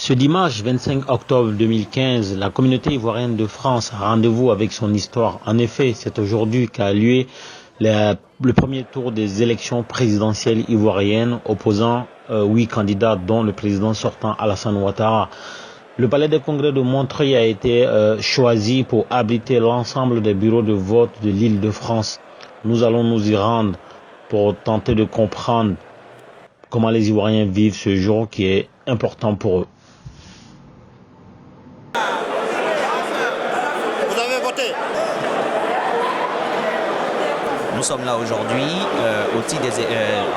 Ce dimanche 25 octobre 2015, la communauté ivoirienne de France a rendez-vous avec son histoire. En effet, c'est aujourd'hui qu'a lieu le premier tour des élections présidentielles ivoiriennes opposant 8 candidats dont le président sortant Alassane Ouattara. Le palais des congrès de Montreuil a été choisi pour abriter l'ensemble des bureaux de vote de l'Île-de-France. Nous allons nous y rendre pour tenter de comprendre comment les Ivoiriens vivent ce jour qui est important pour eux. Vous avez voté? Nous sommes là aujourd'hui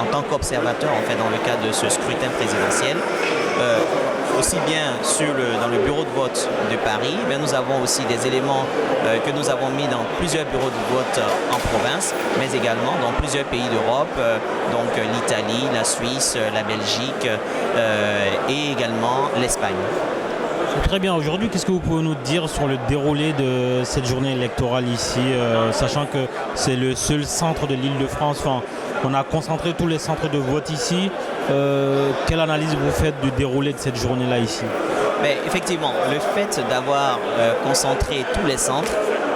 en tant qu'observateurs en fait, dans le cadre de ce scrutin présidentiel. Aussi bien dans le bureau de vote de Paris, mais nous avons aussi des éléments que nous avons mis dans plusieurs bureaux de vote en province, mais également dans plusieurs pays d'Europe, donc l'Italie, la Suisse, la Belgique et également l'Espagne. Très bien. Aujourd'hui, qu'est-ce que vous pouvez nous dire sur le déroulé de cette journée électorale ici, sachant que c'est le seul centre de l'Île-de-France, on a concentré tous les centres de vote ici. Quelle analyse vous faites du déroulé de cette journée-là ici? Mais effectivement, le fait d'avoir concentré tous les centres,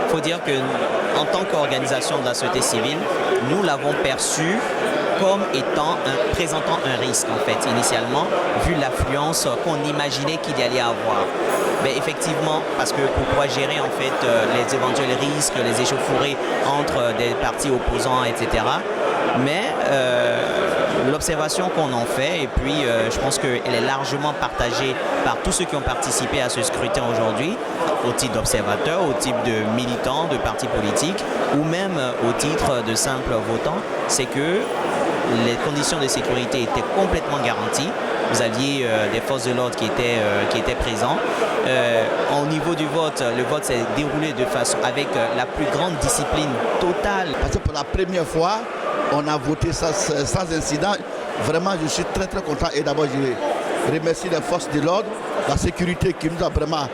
il faut dire qu'en tant qu'organisation de la société civile, nous l'avons perçu comme présentant un risque en fait initialement, vu l'affluence qu'on imaginait qu'il y allait avoir. Mais effectivement, parce que pour pouvoir gérer en fait les éventuels risques, les échauffourées entre des partis opposants, etc. Mais l'observation qu'on en fait, et puis je pense qu'elle est largement partagée par tous ceux qui ont participé à ce scrutin aujourd'hui, au titre d'observateurs, au titre de militants, de partis politiques, ou même au titre de simples votants, c'est que les conditions de sécurité étaient complètement garanties. Vous aviez des forces de l'ordre qui étaient présents. Au niveau du vote, le vote s'est déroulé avec la plus grande discipline totale. Parce que pour la première fois, on a voté sans incident. Vraiment, je suis très très content. Et d'abord, je remercie les forces de l'ordre, la sécurité qui nous a vraiment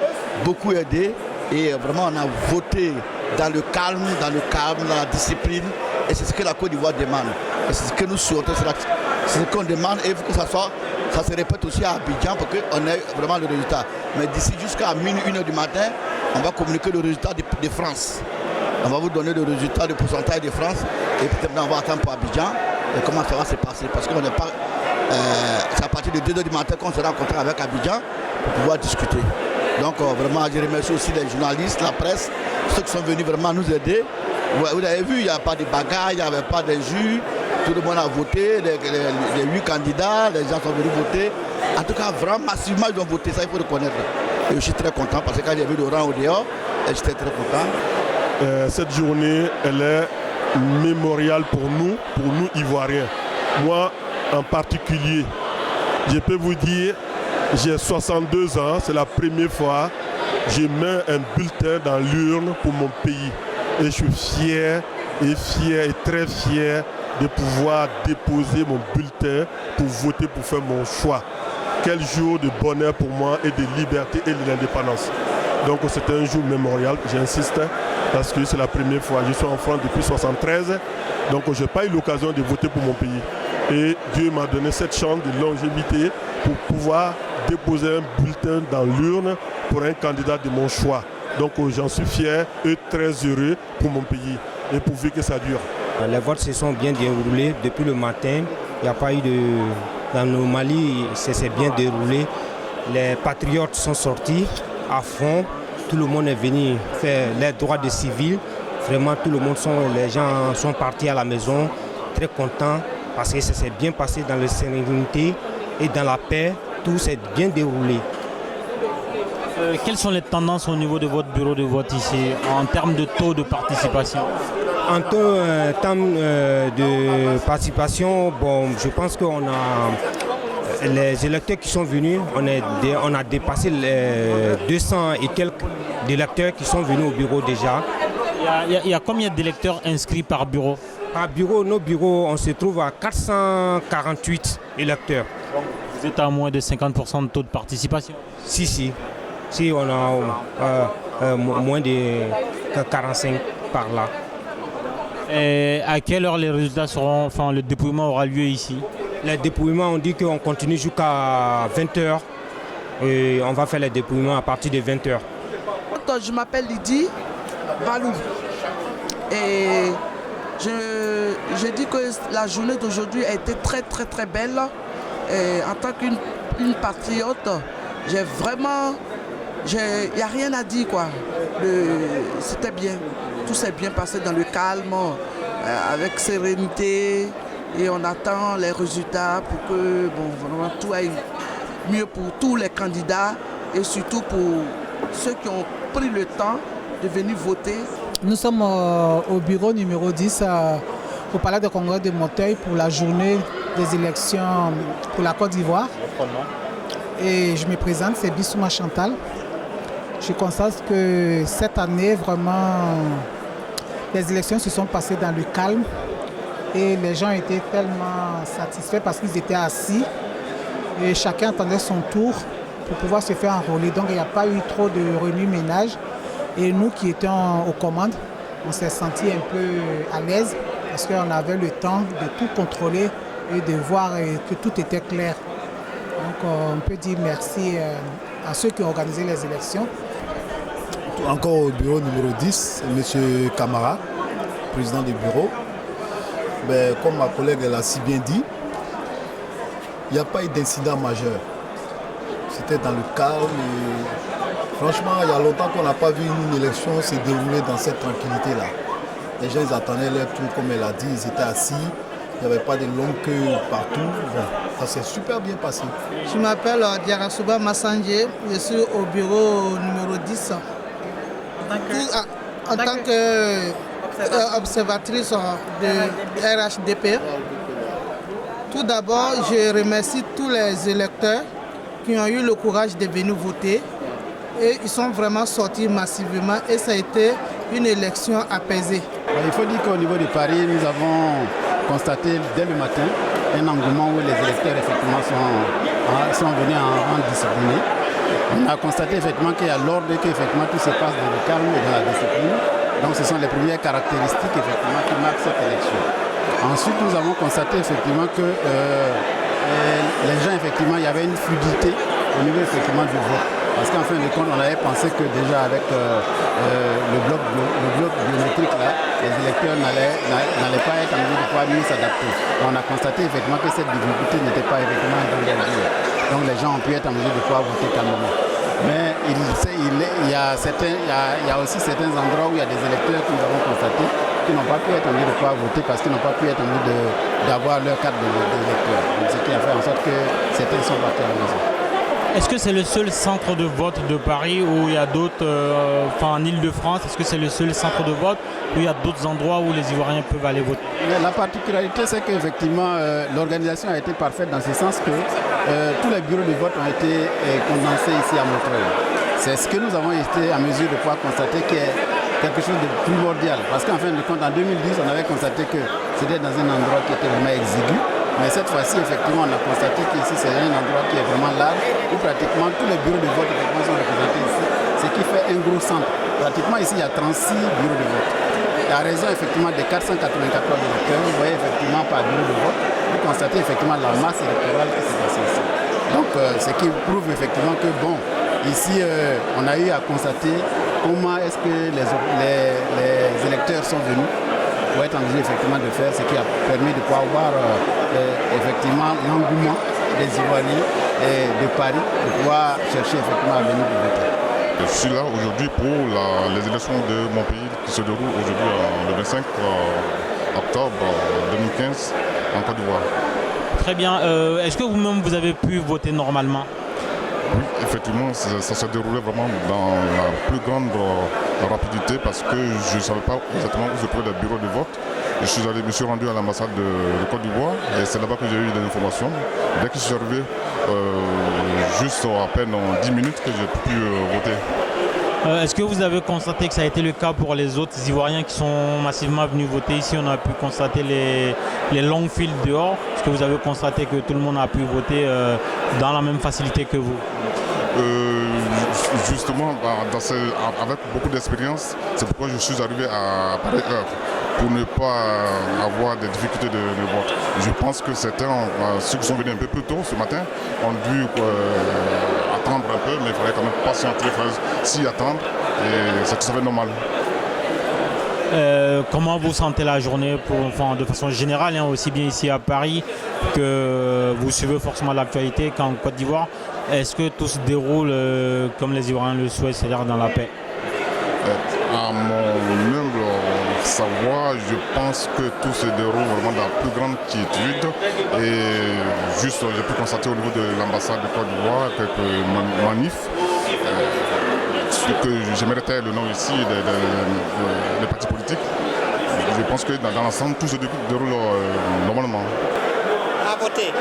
beaucoup aidé. Et vraiment, on a voté dans le calme, dans la discipline. Et c'est ce que la Côte d'Ivoire demande. Et c'est ce que nous souhaitons, c'est ce qu'on demande. Et il faut que ça se répète aussi à Abidjan pour qu'on ait vraiment le résultat. Mais d'ici jusqu'à minuit, 1h du matin, on va communiquer le résultat de France. On va vous donner le résultat du pourcentage de France. Et peut-être on va attendre pour Abidjan. Et comment ça va se passer. Parce qu'on n'est pas... c'est à partir de 2h du matin qu'on se rencontre avec Abidjan pour pouvoir discuter. Donc vraiment, je remercie aussi les journalistes, la presse, ceux qui sont venus vraiment nous aider. Vous avez vu, il n'y a pas de bagarre, il n'y avait pas d'injures. Tout le monde a voté, les 8 candidats, les gens sont venus voter. En tout cas, vraiment massivement, ils ont voté, ça il faut reconnaître. Et je suis très content parce que quand j'ai vu le rang au dehors, j'étais très content. Cette journée, elle est mémoriale pour nous Ivoiriens. Moi, en particulier, je peux vous dire, j'ai 62 ans, c'est la première fois que je mets un bulletin dans l'urne pour mon pays. Et je suis fier et très fier de pouvoir déposer mon bulletin pour voter, pour faire mon choix. Quel jour de bonheur pour moi et de liberté et de l'indépendance. Donc c'est un jour mémorial, j'insiste, parce que c'est la première fois. Je suis en France depuis 1973, donc je n'ai pas eu l'occasion de voter pour mon pays. Et Dieu m'a donné cette chance de longévité pour pouvoir déposer un bulletin dans l'urne pour un candidat de mon choix. Donc j'en suis fier et très heureux pour mon pays et pourvu que ça dure. Les votes se sont bien déroulés depuis le matin. Il n'y a pas eu de... Dans le Mali, c'est bien déroulé. Les patriotes sont sortis à fond. Tout le monde est venu faire les droits des civils. Vraiment, les gens sont partis à la maison très contents parce que ça s'est bien passé dans la sérénité et dans la paix. Tout s'est bien déroulé. Quelles sont les tendances au niveau de votre bureau de vote ici, en termes de taux de participation? En termes de participation, bon, je pense qu'on a les électeurs qui sont venus, on a dépassé les 200 et quelques électeurs qui sont venus au bureau déjà. Il y a combien d'électeurs inscrits par bureau? Par bureau, nos bureaux, on se trouve à 448 électeurs. Vous êtes à moins de 50% de taux de participation? Si, on a moins de 45 par là. Et à quelle heure les résultats seront, le dépouillement aura lieu ici? Le dépouillement, on dit qu'on continue jusqu'à 20h. Et on va faire les dépouillements à partir de 20h. Je m'appelle Lydie Balou et je dis que la journée d'aujourd'hui a été très très très belle. Et en tant qu'une patriote, j'ai vraiment, il n'y a rien à dire quoi. C'était bien, tout s'est bien passé dans le calme, avec sérénité, et on attend les résultats pour que vraiment tout aille mieux pour tous les candidats et surtout pour ceux qui ont pris le temps de venir voter. Nous sommes au bureau numéro 10 au Palais de Congrès de Montreuil pour la journée des élections pour la Côte d'Ivoire. Et je me présente, c'est Bissouma Chantal. Je constate que cette année, vraiment, les élections se sont passées dans le calme et les gens étaient tellement satisfaits parce qu'ils étaient assis et chacun attendait son tour pour pouvoir se faire enrôler. Donc il n'y a pas eu trop de remue-ménage. Et nous qui étions aux commandes, on s'est sentis un peu à l'aise parce qu'on avait le temps de tout contrôler et de voir que tout était clair. Donc on peut dire merci à ceux qui ont organisé les élections. Encore au bureau numéro 10, M. Camara, président du bureau. Mais comme ma collègue l'a si bien dit, il n'y a pas eu d'incident majeur. C'était dans le calme. Et franchement, il y a longtemps qu'on n'a pas vu une élection se dérouler dans cette tranquillité-là. Les gens ils attendaient leur tour, comme elle a dit, ils étaient assis. Il n'y avait pas de longues queues partout. Bon, ça s'est super bien passé. Je m'appelle Diarasuba Massandje. Je suis au bureau numéro 10. En tant qu'observatrice de RHDP. Tout d'abord, je remercie tous les électeurs qui ont eu le courage de venir voter. Et ils sont vraiment sortis massivement et ça a été une élection apaisée. Il faut dire qu'au niveau de Paris, nous avons constaté dès le matin un engouement où les électeurs effectivement sont venus en rang discipliné. On a constaté effectivement qu'il y a l'ordre et qu'effectivement tout se passe dans le calme et dans la discipline. Donc ce sont les premières caractéristiques effectivement qui marquent cette élection. Ensuite, nous avons constaté effectivement que les gens, effectivement, il y avait une fluidité au niveau effectivement du vote. Parce qu'en fin de compte, on avait pensé que déjà avec le bloc biométrique, là, les électeurs n'allaient pas être en mesure de pouvoir mieux s'adapter. On a constaté effectivement que cette difficulté n'était pas effectivement engendrée. Donc les gens ont pu être en mesure de pouvoir voter calmement. Mais il y a aussi certains endroits où il y a des électeurs que nous avons constatés qui n'ont pas pu être en mesure de pouvoir voter parce qu'ils n'ont pas pu être en mesure d'avoir leur carte d'électeur. Ce qui a fait en sorte que certains sont partis à la maison. Est-ce que c'est le seul centre de vote de Paris où il y a d'autres, en Ile-de-France, est-ce que c'est le seul centre de vote où il y a d'autres endroits où les Ivoiriens peuvent aller voter? La particularité, c'est qu'effectivement, l'organisation a été parfaite dans ce sens que tous les bureaux de vote ont été condensés ici à Montreuil. C'est ce que nous avons été en mesure de pouvoir constater qui est quelque chose de primordial. Parce qu'en fin de compte, en 2010, on avait constaté que c'était dans un endroit qui était vraiment exigu. Mais cette fois-ci, effectivement, on a constaté qu'ici, c'est un endroit qui est vraiment large, où pratiquement tous les bureaux de vote sont représentés ici, ce qui fait un gros centre. Pratiquement ici, il y a 36 bureaux de vote. Et à raison, effectivement, des 494 électeurs, vous voyez effectivement par bureau de vote, vous constatez effectivement la masse électorale qui s'est passée ici. Donc, ce qui prouve effectivement que, bon, ici, on a eu à constater comment est-ce que les électeurs sont venus pour être en mesure effectivement de faire ce qui a permis de pouvoir voir effectivement l'engouement des Ivoiriens et de Paris de pouvoir chercher effectivement à venir voter. Je suis là aujourd'hui pour les élections de mon pays qui se déroulent aujourd'hui le 25 octobre 2015 en Côte d'Ivoire. Très bien. Est-ce que vous-même vous avez pu voter normalement? Oui, effectivement, ça s'est déroulé vraiment dans la plus grande rapidité parce que je ne savais pas exactement où se trouvait le bureau de vote. Je me suis rendu à l'ambassade de Côte d'Ivoire et c'est là-bas que j'ai eu des informations. Dès que je suis arrivé, juste à peine en 10 minutes que j'ai pu voter. Est-ce que vous avez constaté que ça a été le cas pour les autres Ivoiriens qui sont massivement venus voter ici? On a pu constater les longues files dehors. Est-ce que vous avez constaté que tout le monde a pu voter dans la même facilité que vous? Justement, avec beaucoup d'expérience, c'est pourquoi je suis arrivé à pareille heure. pour ne pas avoir des difficultés de vote. Je pense que certains, ceux qui sont venus un peu plus tôt ce matin, ont dû attendre un peu, mais il fallait quand même patienter, il fallait s'y attendre, et c'est tout à fait normal. Comment vous sentez la journée de façon générale, aussi bien ici à Paris que vous suivez forcément l'actualité qu'en Côte d'Ivoire? Est-ce que tout se déroule comme les Ivoiriens le souhaitent, c'est-à-dire dans la paix? À mon humble savoir, je pense que tout se déroule vraiment dans la plus grande quiétude. Et juste, j'ai pu constater au niveau de l'ambassade de Côte d'Ivoire quelques manifs. Ce que j'aimerais taire le nom ici des partis politiques. Je pense que dans l'ensemble, tout se déroule normalement. À voter.